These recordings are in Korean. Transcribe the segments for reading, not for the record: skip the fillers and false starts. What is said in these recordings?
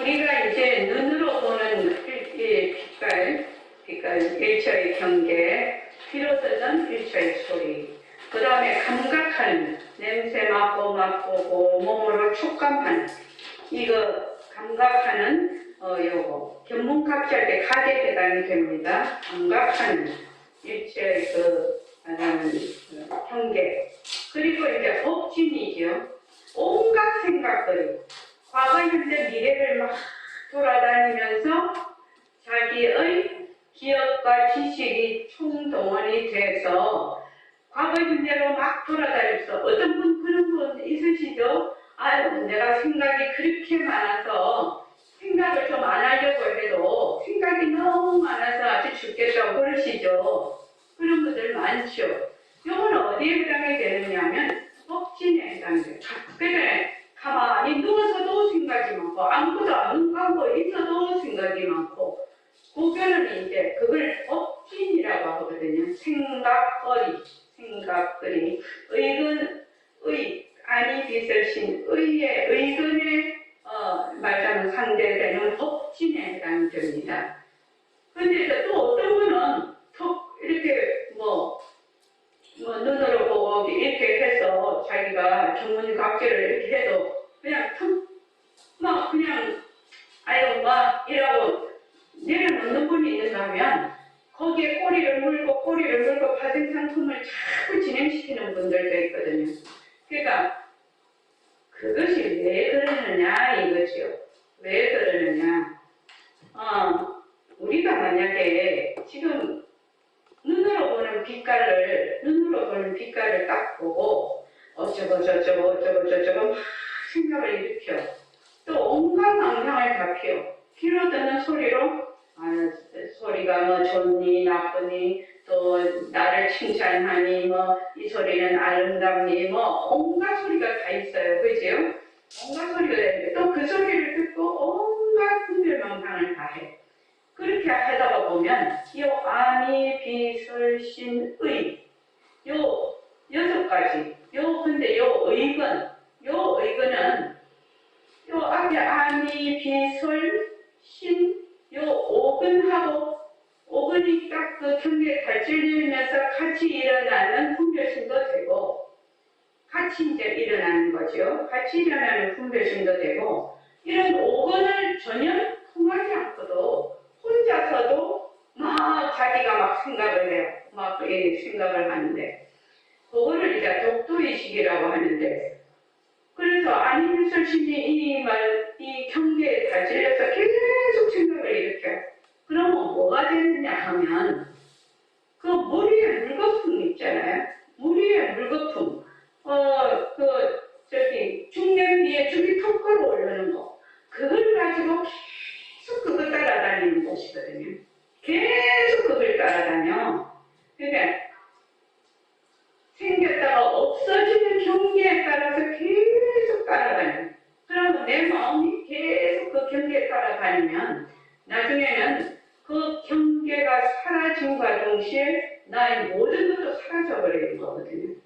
우리가 이제 눈으로 보는 빛깔, 일처의 경계, 귀로 듣는 일처의 소리, 그 다음에 감각하는, 냄새 맡고 몸으로 촉감하는, 이거 감각하는 요거 견문각지할 때 가게 해당이 됩니다. 감각하는 일체의 경계. 그리고 이제 법진이죠. 온갖 생각들이 과거, 현재, 미래를 막 돌아다니면서 자기의 기억과 지식이 총동원이 돼서 과거, 현재로 막 돌아다니면서 어떤 분 그런 분 있으시죠? 아유, 내가 생각이 그렇게 많아서 생각을 좀 안 하려고 해도 생각이 너무 많아서 아주 죽겠다고 그러시죠. 그런 분들 많죠. 이건 어디에 해당이 되느냐면 법진에 해당이 돼요. 그러니까 가만히 누워서도 생각이 많고 아무것도 안 하고 있어도 생각이 많고, 그거는 이제 그걸 법진이라고 하거든요. 생각거리, 아니 빛을신 의의 의근에 말하자면 상대되는 법진에 해당이 됩니다. 근데 또 어떤 분은 턱 이렇게 눈으로 보고 이렇게 해서 자기가 견문각지를 이렇게 해도 그냥 아유 이라고 내려놓는 분이 있는가 하면 거기에 꼬리를 물고 받은 상품을 자꾸 진행시키는 분들도 있거든요. 그러니까 그것이 왜 그러느냐 이거죠. 왜 그러느냐? 우리가 만약에 지금 눈으로 보는 빛깔을 딱 보고 어쩌고 저쩌고 막 생각을 일으켜. 또 온갖 망상을 다 피워. 귀로 듣는 소리로 소리가 좋니 나쁘니, 또 나를 칭찬하니, 이 소리는 아름답니, 온갖 소리가 다 있어요. 그죠? 온갖 소리가 있는데 또 그 소리를 듣고 온갖 분별망상을 다 해. 그렇게 하다가 보면 요 아니 비설신의 요 6가지 근데 요 의근은 요 앞에 아니 비설 신 요 오근하고 오근이 딱 그 경계에 발전되면서 같이 일어나는 분별심도 되고, 같이 이제 일어나는 거죠. 같이 일어나는 분별심도 되고, 이런 오근을 전혀 통하지 않고도 혼자서도 자기가 막 생각을 해요. 생각을 하는데, 그거를 이제 독도의식이라고 하는데, 그래서 안인설신이 이 경계에 다질려서 계속 생각을 일으켜요. 그러면 뭐가 되느냐 하면, 그 머리에 물거품 있잖아요. 머리에 물거품. 중년비에 죽이 턱 걸어 오르는 거. 그걸 가지고 계속 그걸 따라다니는 것이거든요. 계속 그걸 따라다녀. 그러니까 생겼다가 없어지는 경계에 따라서 계속 따라다녀. 그러면 내 마음이 계속 그 경계에 따라다니면 나중에는 그 경계가 사라짐과 동시에 나의 모든 것도 사라져버리는 거거든요.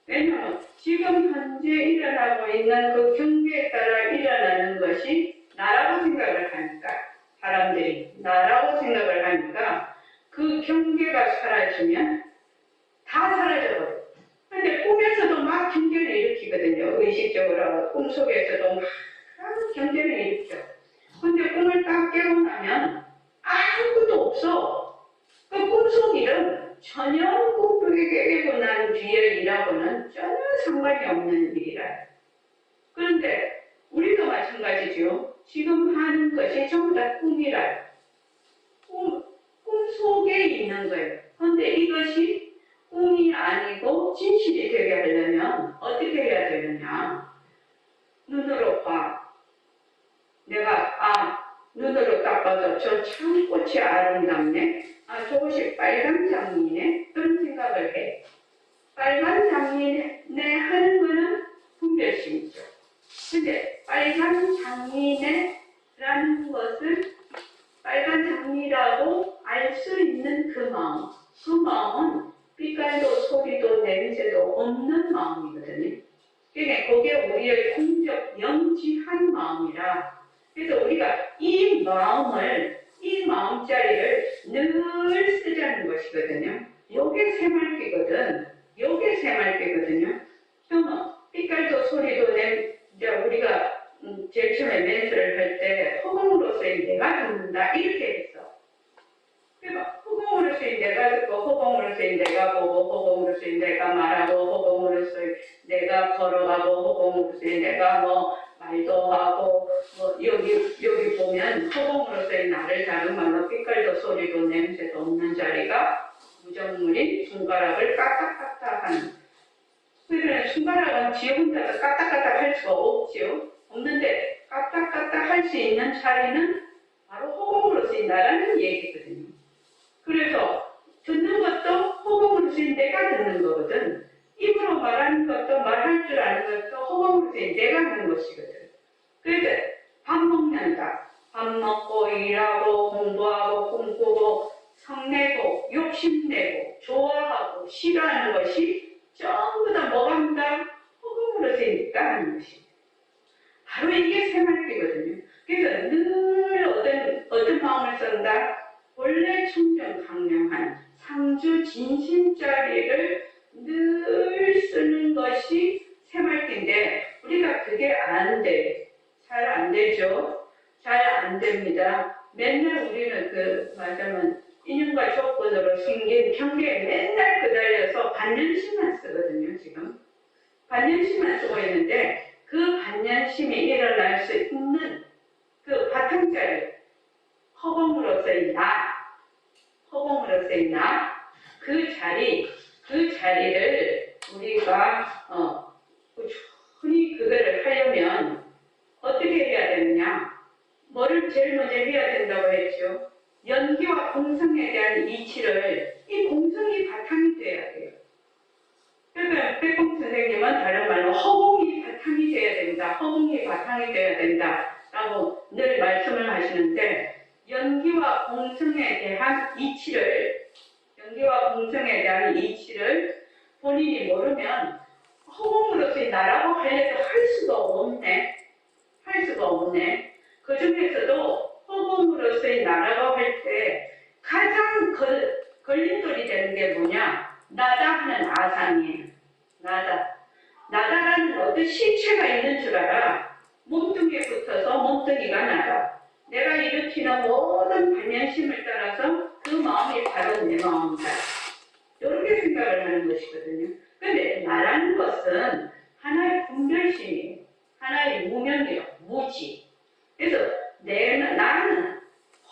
왜냐하면 지금 현재 일어나고 있는 그 경계에 따라 일어나는 것이 나라고 생각을 하니까, 사람들이 나라고 생각을 하니까 그 경계가 사라지면 다 사라져버려요. 근데 꿈에서도 막 경계를 일으키거든요. 의식적으로 꿈속에서도 막 경계를 일으켜. 근데 꿈을 딱 깨고 나면 아무것도 없어. 그 꿈속 일은 전혀 꿈속에 깨고 난 뒤의 일하고는 전혀 상관이 없는 일이라. 그런데 우리도 마찬가지죠. 지금 하는 것이 전부 다 꿈이라. 꿈 속에 있는 거예요. 그런데 이것이 꿈이 아니고 진실이 되게 하려면 어떻게 해야 되느냐? 눈으로 봐. 내가 눈으로 딱 봐서 저 참꽃이 아름답네. 저것이 빨간 장미네. 그런 생각을 해. 빨간 장미네 하는 거는 분별심이죠. 근데 빨간 장미네라는 것을 빨간 장미라고 알 수 있는 그 마음은 빛깔도 소리도 냄새도 없는 마음이거든요. 그러니까 그게 우리의 공적 영지한 마음이라, 그래서 우리가 이 마음을, 이 마음자리를 늘 쓰자는 것이거든요. 요게 새말귀거든. 요게 새말귀거든요. 그러면 빛깔도 소리도 이제 우리가 제일 처음에 멘트를 할 때 허공으로서의 내가 듣는다 이렇게 했어. 그러니까 허공으로서의 내가 듣고 허공으로서의 내가 보고 허공으로서의 내가 말하고 허공으로서의 내가 걸어가고 허공으로서의 내가 뭐 말도 하고 뭐 여기 보면 허공으로서의 나를 다른 말로 빛깔도 소리도 냄새도 없는 자리가 무정물인 손가락을 까딱까딱하는. 그러면 손가락은 지 혼자서 까딱까딱 할 수가 없지요. 없는데 까딱까딱 할 수 있는 자리는 바로 허공으로서의 나라는 얘기거든요. 그래서 듣는 것도 허공으로서의 내가 듣는 거거든. 입으로 말하는 것도 말할 줄 아는 것도 허공으로서의 내가 하는 것이거든. 그래서 밥 먹는다. 밥 먹고 일하고 공부하고 꿈꾸고 성내고 욕심내고 좋아하고 싫어하는 것이 전부 다 뭐가 한다? 허공으로서니까 하는 것이. 바로 이게 새말귀거든요. 그래서 늘 어떤 마음을 쓴다? 본래 청정 강명한 상주 진심자리를 늘 쓰는 것이 새말귀인데 우리가 그게 안 돼. 잘 안 되죠. 잘 안 됩니다. 맨날 우리는 말하자면 인연과 조건으로 생긴 경계에 맨날 그달려서 반연심만 쓰거든요. 지금 반연심만 쓰고 있는데 그 반연심이 일어날 수 있는 그 바탕자리 허공으로서의 나, 허공으로서의 나, 그 자리를 우리가 꾸준히 그거를 하려면 어떻게 해야 되느냐? 뭐를 제일 먼저 해야 된다고 했죠? 연기와 공성에 대한 이치를, 이 공성이 바탕이 돼야 돼요. 그러니까 백공 선생님은 다른 말로 허공이 바탕이 돼야 된다. 허공이 바탕이 돼야 된다. 라고 늘 말씀을 하시는데 연기와 공성에 대한 이치를 본인이 모르면 허공으로서의 나라고 하려도 할 수가 없네. 그 중에서도 허공으로서의 나라고 할 때 가장 걸림돌이 되는 게 뭐냐? 나다 하는 아상이에요. 나다라는 어떤 실체가 있는 줄 알아. 몸뚱이에 붙어서 몸뚱이가 나다. 내가 일으키는 모든 반연심을 따라서 그 마음이 바로 내 마음이다. 이렇게 생각을 하는 것이거든요. 그런데 나라는 것은 하나의 분별심이에요. 하나의 무명이에요. 무지. 그래서 나는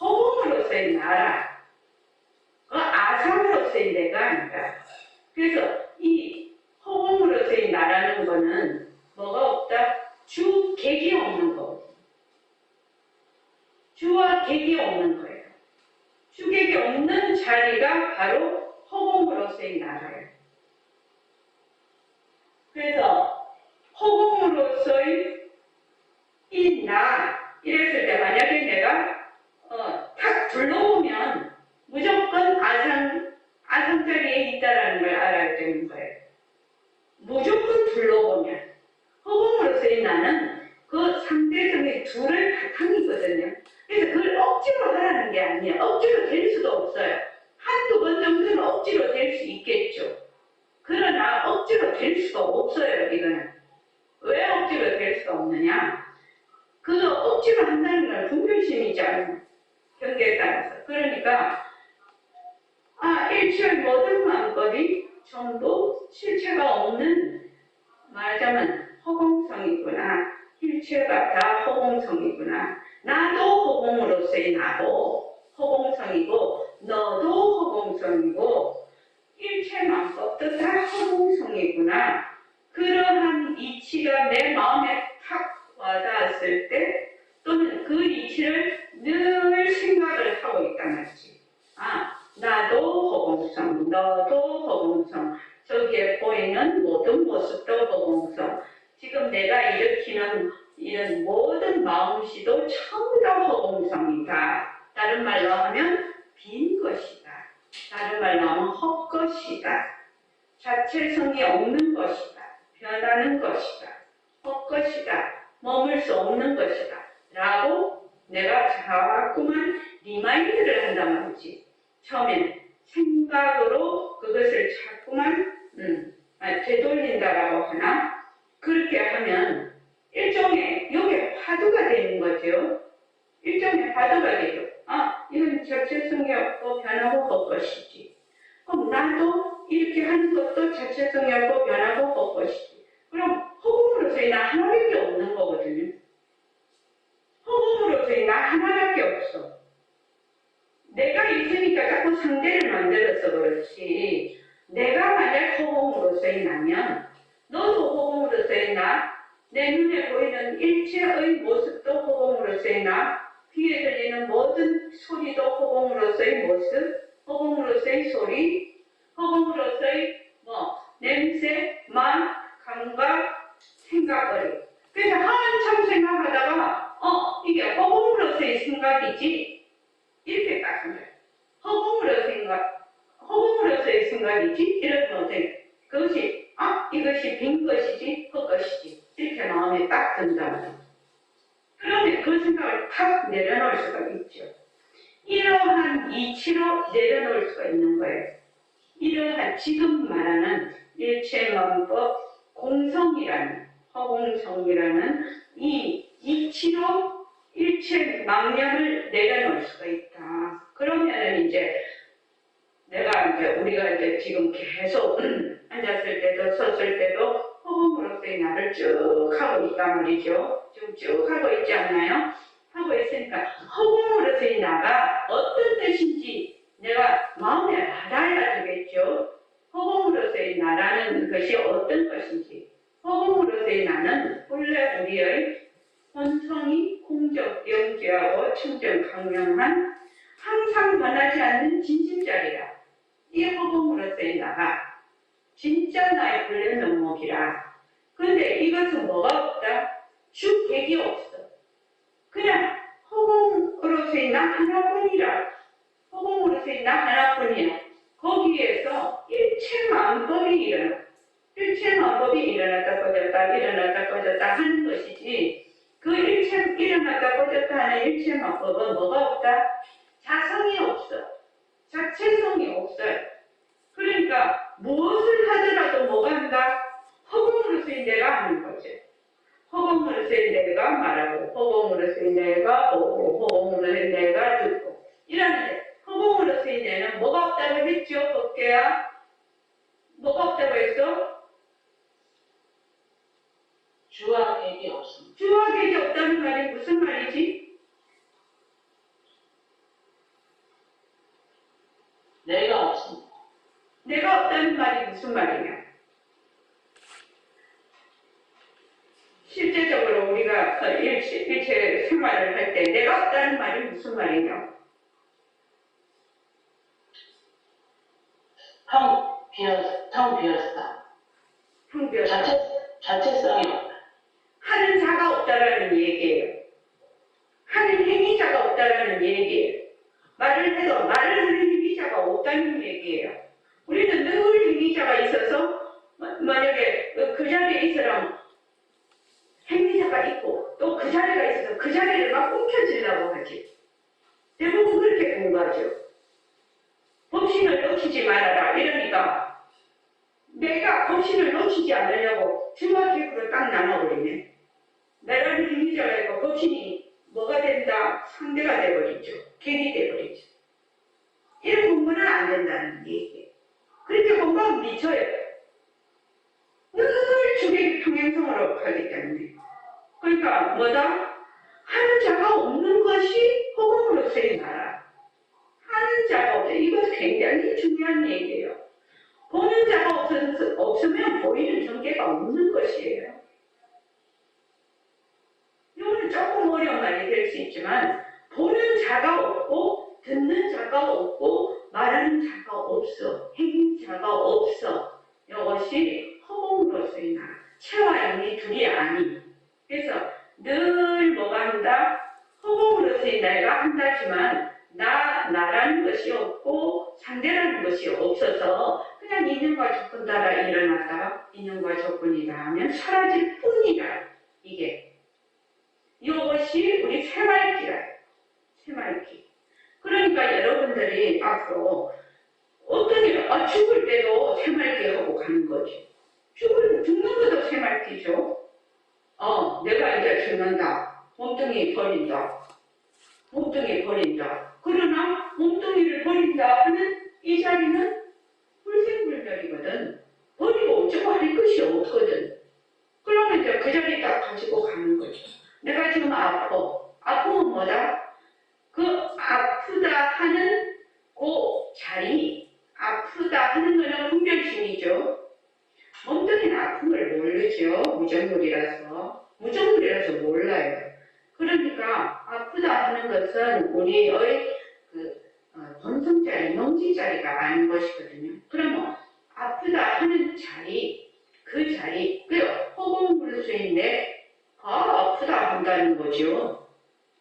허공으로서의 나라. 그 아상으로서의 내가 아니다. 그래서 이 허공으로서의 나라는 거는 뭐가 없다? 주, 객이 없는 거거든요. 주와 객이 없는 거예요. 주객이 없는 자리가 바로 허공으로서의 나라예요. 그래서 허공으로서의 이 나, 이랬을 때 만약에 내가 탁 둘러보면 무조건 아상자리에 있다라는 걸 알아야 되는 거예요. 무조건 둘러보면 허공으로서의 나는 그 상대성의 둘의 바탕이거든요. 그래서 그걸 억지로 하라는 게 아니에요. 억지로 될 수도 없어요. 한두 번 정도는 억지로 될 수 있겠죠. 그러나 억지로 될 수가 없어요. 이거는. 왜 억지로 될 수가 없느냐? 그거 억지로 한다는 건 분별심이잖아요. 경계에 따라서. 그러니까 일체의 모든 마음법이 전부 실체가 없는 말하자면 허공성이구나. 일체가 다 허공성이구나. 나도 허공으로서의 나도 허공성이고 너도 허공성이고 일체 마음법도 다 허공성이구나. 그러한 이치가 내 마음에 탁 와닿았을 때 또는 그 이치를 늘 생각을 하고 있단 말이지. 나도 허공성, 너도 허공성, 저기에 보이는 모든 모습도 허공성, 지금 내가 일으키는 이런 모든 마음씨도 전부 다 허공성이다. 다른 말로 하면 빈 것이다. 다른 말로 하면 헛것이다. 자체성이 없는 것이다. 변하는 것이다. 헛것이다. 머물 수 없는 것이다. 라고 내가 자꾸만 리마인드를 한단 말이지. 처음엔 생각으로 그것을 자꾸만 되돌린다라고 하나? 그렇게 하면 일종의 이게 화두가 되는 거죠. 일종의 화두가 되죠. 이건 자체성이 없고 변하고 헛것이지. 그럼 나도 이렇게 하는 것도 자체성이 없고 변하고 헛것이지. 그럼 허공으로서의 나 하나밖에 없는 거거든요. 허공으로서의 나 하나밖에 없어. 내가 있으니까 자꾸 상대를 만들어서 그렇지. 내가 만약 허공으로서의 나면 너도 허공으로서의 나, 내 눈에 보이는 일체의 모습도 허공으로서의 나, 귀에 들리는 모든 소리도 허공으로서의 모습, 허공으로서의 소리, 허공으로서의 냄새, 맛, 감각, 생각을. 그래서 한참 생각하다가 이게 허공으로서의 생각이지 이렇게 딱 생각. 허공으로서의 생각이지 이런 거지. 그것이 이것이 빈 것이지 헛것이지 이렇게 마음에 딱 든다. 그러면 그 생각을 탁 내려놓을 수가 있죠. 이러한 이치로 내려놓을 수가 있는 거예요. 이러한 지금 말하는 일체만법 공성이라는 허공성이라는 이 이치로 일체 망념을 내려놓을 수가 있다. 그러면은 우리가 지금 계속 앉았을 때도 섰을 때도 허공으로서의 나를 쭉 하고 있단 말이죠. 지금 쭉 하고 있지 않나요? 하고 있으니까 허공으로서의 나가 어떤 뜻인지 내가 마음에 와닿아야 되겠죠. 허공으로서의 나라는 것이 어떤 것인지. 허공으로서의 나는 본래 우리의 본성이 공적, 영지하고 청정, 강명한 항상 변하지 않는 진심자리라. 이 허공으로서의 나가 진짜 나의 본래 면목이라. 그런데 이것은 뭐가 없다? 주객이 없어. 그냥 허공으로서의 나 하나뿐이라. 허공으로서의 나 하나뿐이야. 거기에서 일체만법이 일어나. 일체만법이 일어났다 꺼졌다 일어났다 꺼졌다 하는 것이지. 그 일어났다 꺼졌다 하는 일체만법은 뭐가 없다? 자성이 없어. 자체성이 없어요. 그러니까 무엇을 하더라도 뭐가 한다? 허공으로서의 내가 하는 거죠. 허공으로서의 내가 말하고 허공으로서의 내가 보고 허공으로서의 내가 듣고 이러는데 허공으로서의 내는 뭐가 없다고 했죠? 법계야? 뭐가 없다고 했어? 주와 객이 없습니다. 주와 객이 없다는 말이 무슨 말이지? 내가 없습니다. 내가 없다는 말이 무슨 말이냐? 실제적으로 우리가 일체 생활을 할 때 내가 없다는 말이 무슨 말이냐? 텅 비었다. 텅 비었다. 자체성이 없다. 하는 자가 없다라는 얘기예요. 하는 행위자가 없다라는 얘기예요. 말을 해도 말을 하는 행위자가 없다는 얘기예요. 우리는 늘 행위자가 있어서 만약에 그 자리에 있으라면 행위자가 있고 또 그 자리가 있어서 그 자리를 막 움켜쥐려고 하지. 대부분 그렇게 공부하죠. 법신을 놓치지 말아라 이러니까 내가 법신을 놓치지 않으려고 주마객으로 딱 나눠버리네. 나라는 행위자가 있고 법신이 뭐가 된다? 상대가 돼버리죠. 객이 돼버리죠. 이런 공부는 안 된다는 얘기예요. 그렇게 공부하면 미쳐요. 늘 주객이 평행성으로 가기 때문에. 그러니까 뭐다? 하는 자가 없는 것이 허공으로서의 나라. 하는 자가 없어. 이거 굉장히 중요한 얘기예요. 보는 자가 없으면 보이는 경계가 없는 것이에요. 이거는 조금 어려운 말이 될 수 있지만 보는 자가 없고 듣는 자가 없고 말하는 자가 없어. 행자가 없어. 이것이 허공으로서의 나라. 체와 영이 둘이 아니. 그래서 늘 뭐가 한다? 허공으로서의 나라가 한다지만 나라는 것이 없고 상대라는 것이 없어서 그냥 인연과 조건 따라 일어났다가 인연과 조건이다 하면 사라질 뿐이다. 이것이 우리 생활기라. 여러분들이 앞으로 어떤 일, 죽을 때도 새말띠하고 가는 거지. 죽는 것도 새말띠죠. 내가 이제 죽는다. 몸뚱이 버린다. 몸뚱이 버린다. 그러나 몸뚱이를 버린다 하는 이 자리는 불생불멸이거든. 버리고 어쩌고 할 것이 없거든. 그러면 이제 그 자리 딱 가지고 가는 거죠. 내가 지금 아파. 아프면 뭐다? 그 아프다 하는 그 자리, 아프다 하는 거는 분별심이죠. 몸뚱이는 아픈 걸 모르죠. 무정물이라서 몰라요. 그러니까 아프다 하는 것은 우리의 본성자리, 농지자리가 아닌 것이거든요. 그러면 아프다 하는 자리, 그 자리, 허공으로서의 내가 아프다 한다는 거죠.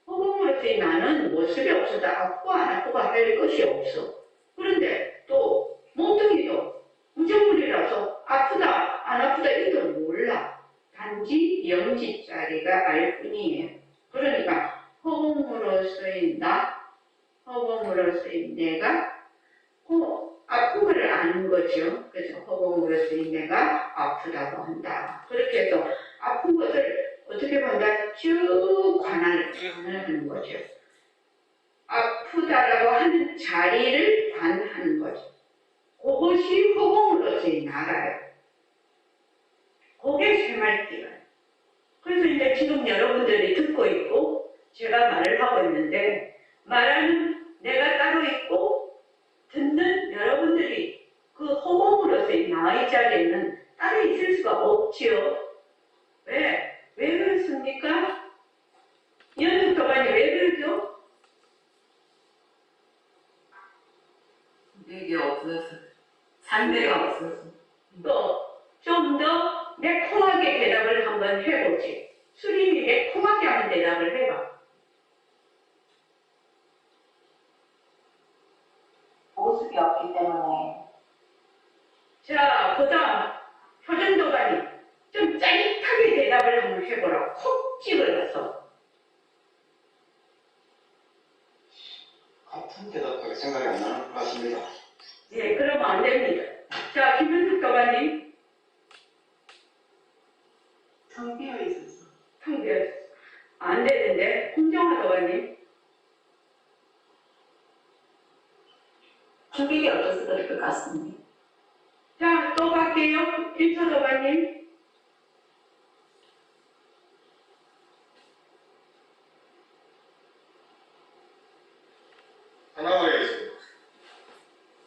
허공으로서의 나는 모습이 없어도 아프고 안 아프고 할 것이 없어. 그런데 또 몸뚱이도 무정물이라서 아프다 안 아프다 이걸 몰라. 단지 영지자리가 알 뿐이에요. 그러니까 허공으로서의 나, 허공으로서의 내가 아픈 걸 아는 거죠. 그래서 허공으로서의 내가 아프다고 한다. 그렇게 해서 아픈 것을 어떻게 본다? 쭉 관할하는 거죠. 아프다라고 하는 자리를 관하는 거죠. 그것이 허공으로서의 나라예요. 그게 새말띠예요. 그래서 이제 지금 여러분들이 듣고 있고 제가 말을 하고 있는데 말하는 내가 따로 있고 듣는 여러분들이 그 허공으로서의 나의 자리에는 따로 있을 수가 없지요. 왜? 왜 그렇습니까? 연습도반이 왜 그러죠? 이게 없어서 상대가 없어서 또 좀 더 매콤하게 대답을 한번 해보지. 수림이 매콤하게 한번 대답을 해봐. 모습이 없기 때문에. 자, 그 다음 표정도반이 좀 짜릿하게 대답을 한번 해보라. 콕 집어넣어서. 같은 대답밖에 생각이 안 나는 것 같습니다. 예, 그러면 안 됩니다. 자, 김현숙 도반님. 텅 비어 있어서 상대 안 되는데. 홍정화 도반님. 충격이 없어서 그럴 것 같습니다. 자, 또 갈게요. 일초 도반님. 하나가 있습니다.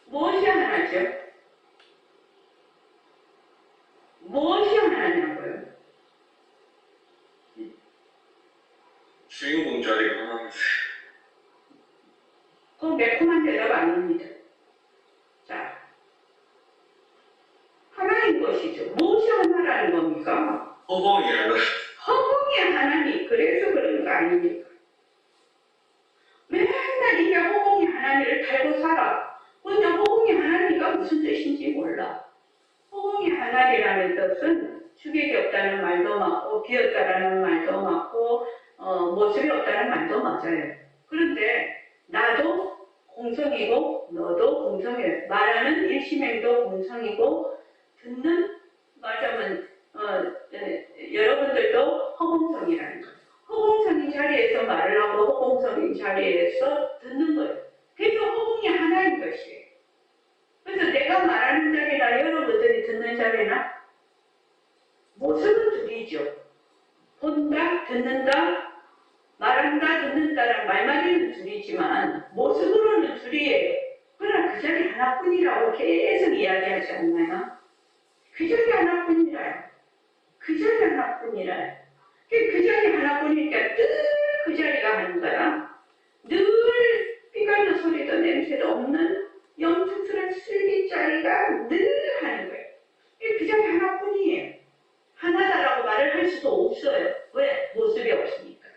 무엇이 하나죠? 무엇이 하나냐고요? 주인공 자리가 하나입니다. 그 매콤한 대답 아닙니다. 자, 하나인 것이죠. 무엇이 하나라는 겁니까? 허공이 하나. 허공이 하나니 그래서 그런 거 아닙니까? 맨날 이게 허공이 하나니를 달고 살아. 근데 허공이 하나니가 무슨 뜻인지 몰라. 허공이 하나니라는 뜻은 주객이 없다는 말도 맞고 비었다라는 말도 맞고 모습이 없다는 말도 맞아요. 그런데 나도 공성이고 너도 공성이에요. 말하는 일심행도 공성이고 듣는 말하면 여러분들도 허공성이라는 거예요. 허공성인 자리에서 말을 하고 허공성인 자리에서 듣는 거예요. 그래서 허공이 하나인 것이에요. 그래서 내가 말하는 자리나 여러분들이 듣는 자리나 모습은 둘이죠. 본다, 듣는다, 말한다, 듣는다라는 말마디는 둘이지만 모습으로는 둘이에요. 그러나 그 자리 하나뿐이라고 계속 이야기하지 않나요? 그 자리 하나뿐이라요. 그 자리 하나뿐이라요. 그 자리 하나뿐이니까 늘 그 자리가 하는 거야. 늘 삐갈려 소리도 냄새도 없는 영특스러운 슬기 자리가 늘 하는 거예요. 그 자리 하나뿐이에요. 하나다라고 말을 할 수도 없어요. 왜? 모습이 없으니까.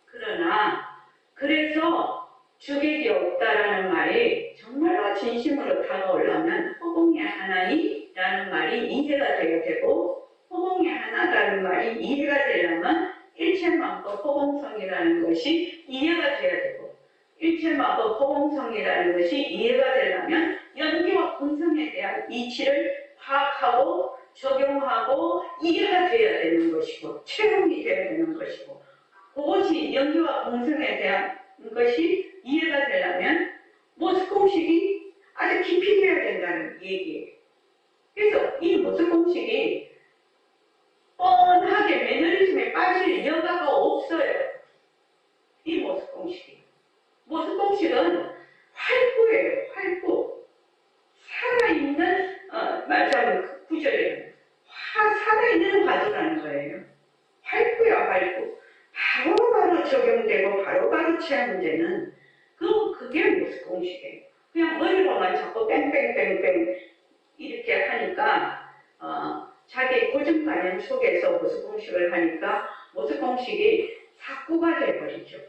그러나 그래서 주객이 없다라는 말이 정말로 진심으로 다가오려면 허공이 하나니라는 말이 이해가 되어야 되고 허공이 하나라는 말이 이해가 되려면 일체만고 허공성이라는 것이 이해가 돼야 되고 일체마법 호응성이라는 것이 이해가 되려면 연기와 공성에 대한 이치를 파악하고 적용하고 이해가 돼야 되는 것이고 체험이 돼야 되는 것이고 그것이 연기와 공성에 대한 것이 이해가 되려면 모습 공식이 아주 깊이 돼야 된다는 얘기예요. 그래서 이 모습 공식이 뻔하게 매너리즘에 빠질 여가가 없어요. 이 모습 공식이. 모습 공식은 활구예요. 활구. 살아있는 말하자면 구절이에요. 살아있는 화두라는 거예요. 활구야 활구. 바로바로 적용되고 바로바로 체험되는 그게 모습 공식이에요. 그냥 머리로만 자꾸 뺑뺑뺑뺑 이렇게 하니까 자기 고정관념 속에서 모습 공식을 하니까 모습 공식이 사구가 돼버리죠.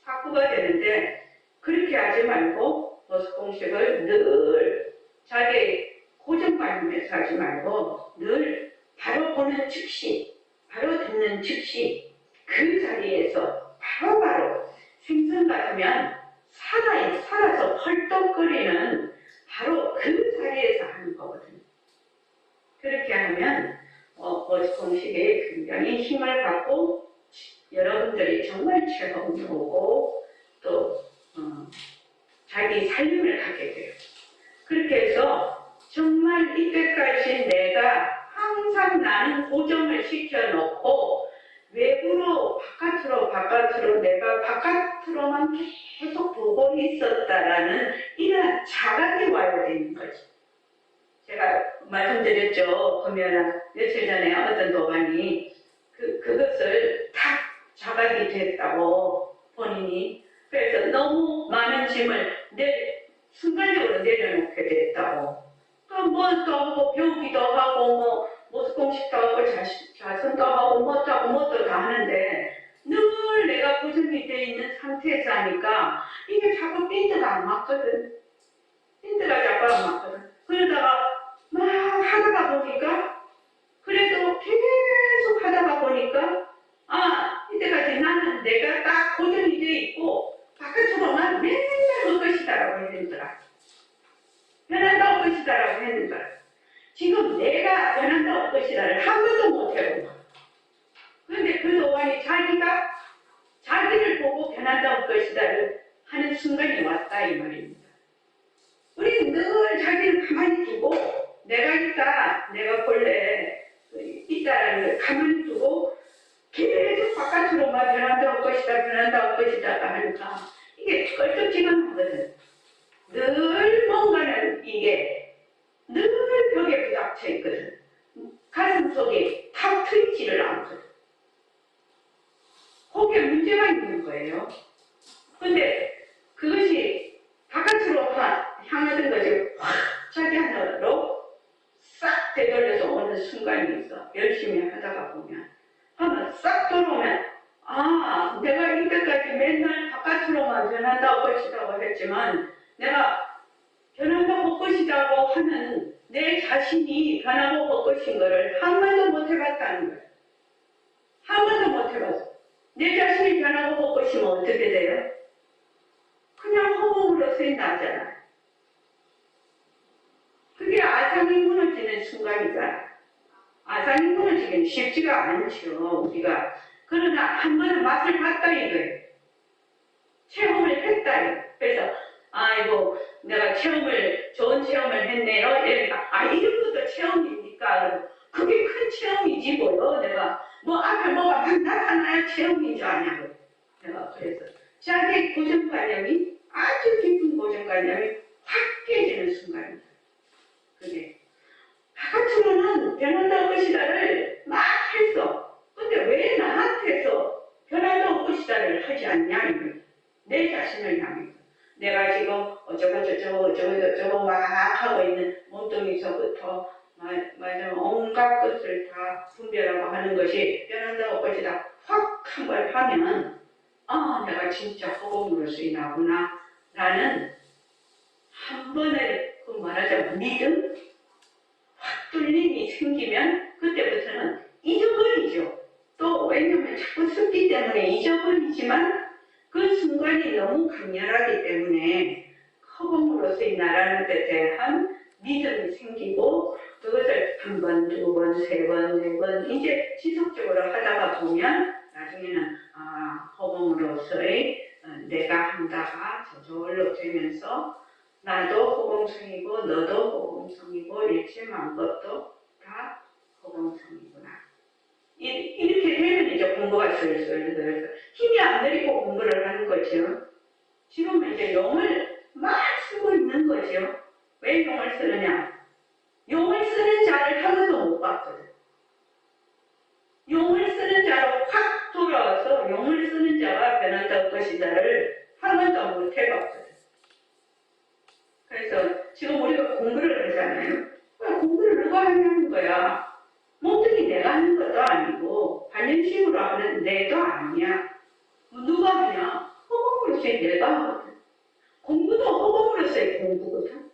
사구가 되는데 그렇게 하지 말고 모습 공식을 늘 자기 고정관념에서 하지 말고 늘 바로 보는 즉시 바로 듣는 즉시 그 자리에서 바로바로 생선 같으면 살아서 펄떡거리는 바로 그 자리에서 하는 거거든요. 그렇게 하면 모습 공식에 굉장히 힘을 받고 여러분들이 정말 체험을 오고 또 자기 살림을 하게 돼요. 그렇게 해서 정말 이때까지 내가 항상 나는 고정을 시켜놓고 외부로 바깥으로 내가 바깥으로만 계속 보고 있었다라는 이런 자각이 와야 되는 거지. 제가 말씀드렸죠. 보면 며칠 전에 어떤 도반이 그것을 다 자각이 됐다고 본인이. 그래서 너무 많은 짐을 순간적으로 내려놓게 됐다고. 뭐 또 하고 배우기도 하고 모습 공식도 하고 자선도 하고 뭐도 다 하는데 늘 내가 고정이 되어 있는 상태에서 하니까 이게 자꾸 핀트가 안 맞거든. 핀트가 자꾸 안 맞거든. 그러다가 막 하다가 보니까 그래도 계속 하다가 보니까 이때까지 나는 내가 딱 고정이 되어 있고 바깥으로만 맨날 올 것이다라고 했는더라. 변한다 올 것이다라고 했는더라. 지금 내가 변한다 올 것이다를 한 번도 못 해본 거야. 그런데 그 동안이 자기가 자기를 보고 변한다 올 것이다를 하는 순간이 왔다 이 말입니다. 우리는 늘 자기를 가만히 두고 내가 있다, 내가 본래 있다라는 걸 가만히 두고 계속 바깥으로만 변한다 올 것이다 하니까 이게 껄쩍지근하거든. 늘 뭔가는 이게 늘 벽에 부닥쳐 있거든. 가슴 속에 탁 트이지를 않거든. 거기에 문제가 있는 거예요. 근데 그것이 바깥으로 향하던 것이 확 자기 하나로 싹 되돌려서 오는 순간이 있어. 열심히 하다가 보면. 하면 싹 돌아오면 내가 이때까지 맨날 바깥으로만 변한다고 것이라고 했지만 내가 변한다고 것이라고 하는 내 자신이 변하고 것인 것을 한 번도 못 해봤다는 거예요. 한 번도 못 해봤어. 내 자신이 변하고 것이면 어떻게 돼요? 그냥 허공으로 쓰인다잖아. 그게 아상이 무너지는 순간이잖아. 아상이 무너지기는 쉽지가 않죠, 우리가. 그러나 한 번은 맛을 봤다 이거예요. 체험을 했다 이거예요. 그래서 아이고 내가 좋은 체험을 했네요. 이러니까 이런 것도 체험입니까? 그게 큰 체험이지 뭐요. 내가 앞에 뭐가 막 나타나야 체험인 줄 아냐고. 내가 그래서 자기 고정관념이 아주 깊은 고정관념이 확 깨지는 순간입니다. 그게 바깥으로는 변한다고 것이다를 막 했어. 근데 왜 나한테서 변한다고 것이다를 하지 않냐 이거야. 내 자신을 향해서. 내가 지금 어쩌고 막 하고 있는 몸뚱이서부터 온갖 것을 다 분별하고 하는 것이 변한다고 것이다. 확 한 걸 하면 내가 진짜 허공으로 쓰이나구나 라는 한 번의 그 말하자면 믿음? 확 뚫림이 생기면 그때부터는 잊어버리죠. 또 왜냐면 자꾸 쓰기 때문에 잊어버리지만 그 순간 순간이 너무 강렬하기 때문에 허공으로서의 나라는 데 대한 믿음이 생기고 그것을 한 번, 두 번, 세 번, 네 번 이제 지속적으로 하다가 보면 나중에는 허공으로서의 내가 한다가 저절로 되면서 나도 허공성이고 너도 허공성이고 일체만것도 다 허공성이구나. 이렇게 되면 이제 공부가 슬슬 힘이 안 들이고 공부를 하는 거죠. 지금은 이제 용을 막 쓰고 있는 거죠. 왜 용을 쓰느냐? 용을 쓰는 자를 한 번도 못 봤거든. 용을 쓰는 자로 확 돌아와서 용을 쓰는 자가 변한다고 것이다를 한 번도 못 해봤거든. 그래서 지금 우리가 공부를 하잖아요. 공부를 누가 하는 거야? 몸뚱이 내가 하는 것도 아니고 반영식으로 하는 내도 아니야. 누가 하냐? 허공으로서의 내가 하거든. 공부도 허공으로서의 공부거든.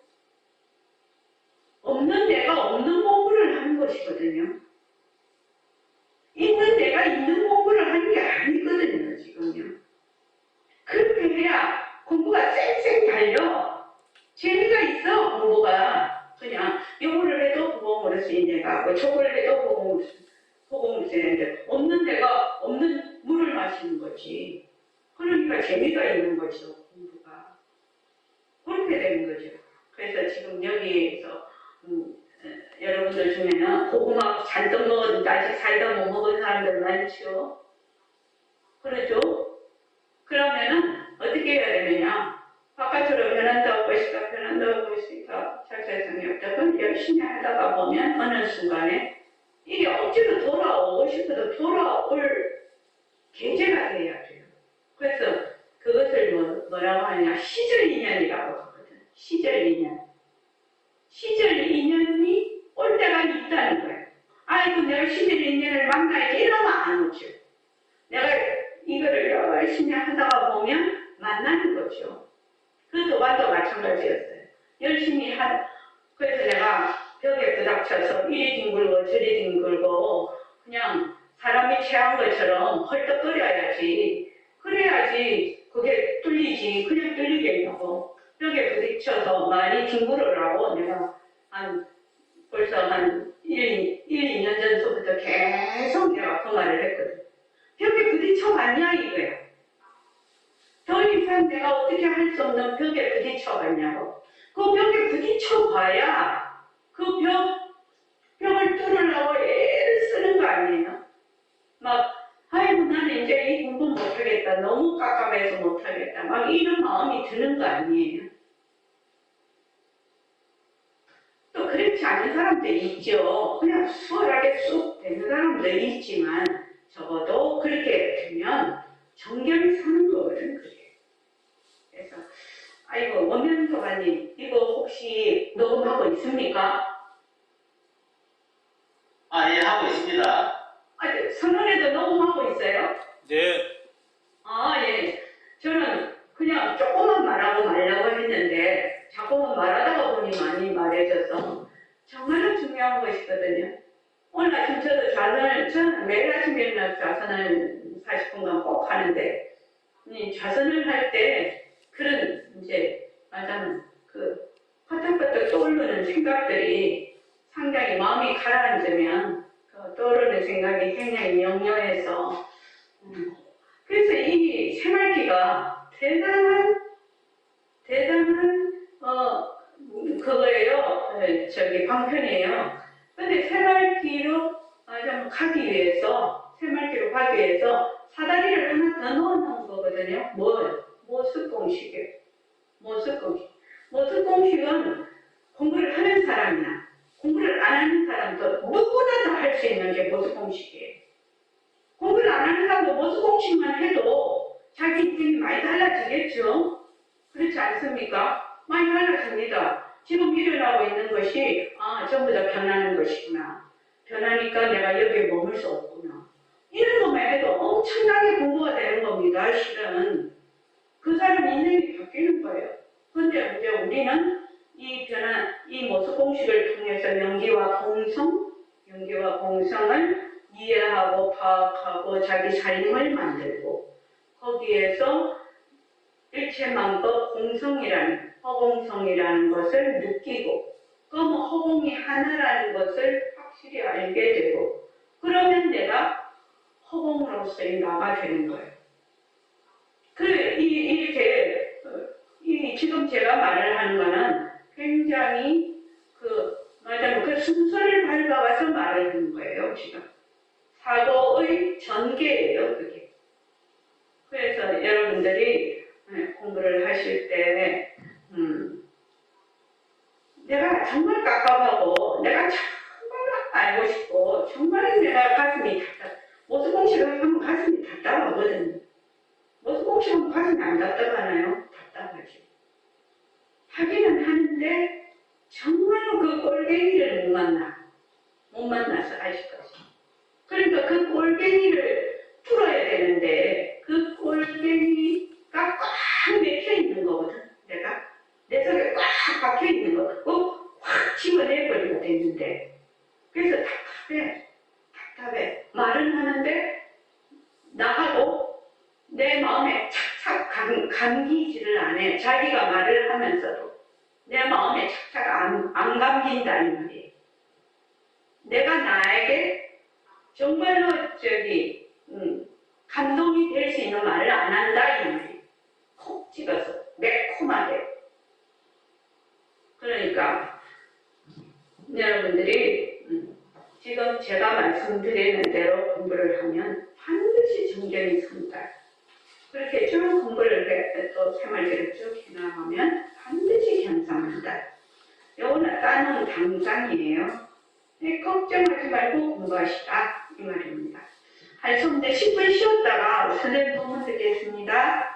없는 내가 없는 공부를 하는 것이거든요. 있는 내가 있는 공부를 하는 게 아니거든요, 지금요. 그렇게 해야 공부가 쌩쌩 달려. 재미가 있어, 공부가. 그냥 요거를 해도 허공으로서의 내가 하고 저걸 해도 허공으로서의 내가 없는 내가 없는 물을 마시는 거지. 그러니까 재미가 있는 거죠, 공부가. 그렇게 되는 거죠. 그래서 지금 여기에서 여러분들 중에는 고구마 잔뜩 먹었는데 아직 사이다 못 먹은 사람들 많죠? 그렇죠? 그러면은 어떻게 해야 되느냐? 바깥으로 변한다고 것이다, 변한다고 것이다, 자체성이 없다. 그럼 열심히 하다가 보면 어느 순간에 이게 억지로 돌아오고 싶어도 돌아올 계제가 돼야 돼요. 그래서 그것을 뭐라고 하느냐? 시절 인연이라고 하거든. 시절 인연. 시절 인연이 올 때가 있다는 거예요. 아이고 내가 시절 인연을 만나야지 이러면 안 오죠. 내가 이거를 열심히 하다가 보면 만나는 거죠. 그 도반도 마찬가지였어요. 열심히 그래서 내가 벽에 부닥쳐서 이리 뒹굴고 저리 뒹굴고 그냥 사람이 체한 것처럼 헐떡거려야지. 그래야지 그게 뚫리지. 그냥 뚫리겠냐고. 벽에 부딪혀서 많이 뒹굴으라고 내가 벌써 한 2년 전부터 계속 내가 그 말을 했거든. 벽에 부딪혀봤냐 이거야. 더 이상 내가 어떻게 할 수 없는 벽에 부딪혀봤냐고. 그 벽에 부딪혀봐야 그 벽을 뚫으려고 애를 쓰는 거 아니에요? 아이고 나는 이제 이 공부 못하겠다. 너무 깝깝해서 못하겠다. 막 이런 마음이 드는 거 아니에요? 또 그렇지 않은 사람들이 있죠. 그냥 수월하게 쑥 되는 사람들이 있지만 적어도 그렇게 되면 정결이 서는 거거든. 그게. 그래서 아이고 원면도가님 이거 혹시 녹음하고 있습니까? 예, 하고 있습니다. 선언에도 녹음하고 있어요? 네. 예. 저는 그냥 조금만 말하고 말라고 했는데 자꾸만 말하다가 보니 많이 말해줘서 정말로 중요한 것이거든요. 오늘 아침 저는 매일 아침에 일어나서 좌선을 40분간 꼭 하는데 좌선을 할 때 그런 이제 말하자면 그 퍼뜩퍼뜩 떠오르는 생각들이 상당히 마음이 가라앉으면 떠오르는 생각이 굉장히 명료해서 그래서 이 새말기가 대단한 그거예요. 방편이에요. 근데 새말기로 가기 위해서 사다리를 하나 더 넣어놓은 거거든요. 모습공식이에요. 모습공식은 공부를 하는 사람이나 공부를 안 하는 사람도 누구나 다 할 수 있는 게 모습공식이에요. 공부를 안 하는 사람도 모습공식만 해도 자기 인생이 많이 달라지겠죠? 그렇지 않습니까? 많이 달라집니다. 지금 일어나고 있는 것이 전부 다 변하는 것이구나. 변하니까 내가 여기에 머물 수 없구나. 이런 것만 해도 엄청나게 공부가 되는 겁니다. 실은 그 사람 인생이 바뀌는 거예요. 그런데 이제 우리는 이 모습 공식을 통해서 연기와 공성을 이해하고 파악하고 자기 삶을 만들고 거기에서 일체 만법 공성이라는 허공성이라는 것을 느끼고 그럼 허공이 하나라는 것을 확실히 알게 되고 그러면 내가 허공으로서의 나가 되는 거예요. 이렇게 지금 제가 말을 하는 거는 굉장히 말하자면 그 순서를 밟아가서 말을 하는 거예요, 지금. 사고의 전개예요, 그게. 그래서 여러분들이 공부를 하실 때, 내가 정말 깝깝하고, 내가 정말 알고 싶고, 정말 내가 가슴이 모습공식을 하면 가슴이 답답하거든요. 모습공식은 가슴이 안 답답하나요? 답답하지. 하기는 하는데, 정말로 그 꼴갱이를 못 만나서 아실 것이죠. 그러니까 그 꼴갱이를 풀어야 되는데 그 꼴갱이가 꽉 맥혀 있는 거거든. 내 속에 꽉 박혀 있는 거 갖고 확 집어내버리고 됐는데 그래서 답답해. 말은 하는데 나하고 내 마음에 착착 감기지를 않아. 자기가 말을 하면서도 내 마음에 착착 안 감긴다 이 말이에요. 내가 나에게 정말로 감동이 될 수 있는 말을 안 한다 이 말이에요. 콕 찍어서 매콤하게. 그러니까 여러분들이 지금 제가 말씀드리는 대로 공부를 하면 반드시 정견이 선다. 그렇게 쭉 공부를 또 생활들을 쭉 해나가면 반드시 현상한다. 요거는 따놓은 당장이에요. 걱정하지 말고 공부하시다 이 말입니다. 할 수 없는데 10분 쉬었다가 선생님 본문 듣겠습니다.